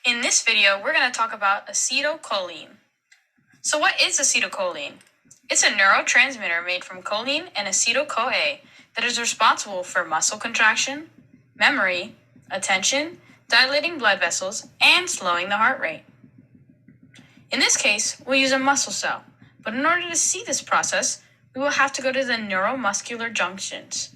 In this video, we're going to talk about acetylcholine. So what is acetylcholine? It's a neurotransmitter made from choline and acetyl-CoA that is responsible for muscle contraction, memory, attention, dilating blood vessels, and slowing the heart rate. In this case, we'll use a muscle cell, but in order to see this process, we will have to go to the neuromuscular junctions.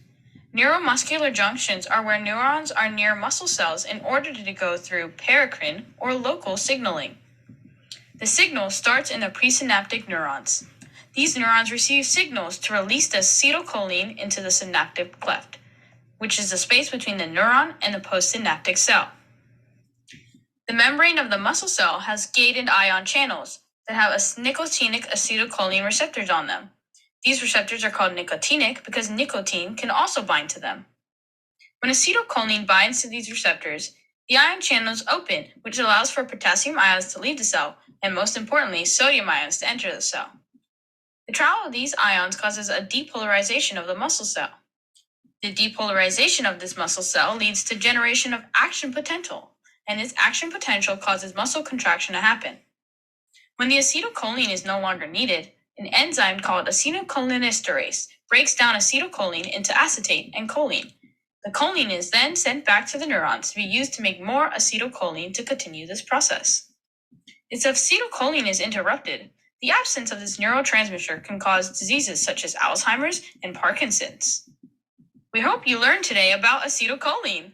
Neuromuscular junctions are where neurons are near muscle cells in order to go through paracrine or local signaling. The signal starts in the presynaptic neurons. These neurons receive signals to release the acetylcholine into the synaptic cleft, which is the space between the neuron and the postsynaptic cell. The membrane of the muscle cell has gated ion channels that have nicotinic acetylcholine receptors on them. These receptors are called nicotinic because nicotine can also bind to them. When acetylcholine binds to these receptors, the ion channels open, which allows for potassium ions to leave the cell, and most importantly, sodium ions to enter the cell. The travel of these ions causes a depolarization of the muscle cell. The depolarization of this muscle cell leads to generation of action potential, and this action potential causes muscle contraction to happen. When the acetylcholine is no longer needed, an enzyme called acetylcholinesterase breaks down acetylcholine into acetate and choline. The choline is then sent back to the neurons to be used to make more acetylcholine to continue this process. If acetylcholine is interrupted, the absence of this neurotransmitter can cause diseases such as Alzheimer's and Parkinson's. We hope you learned today about acetylcholine.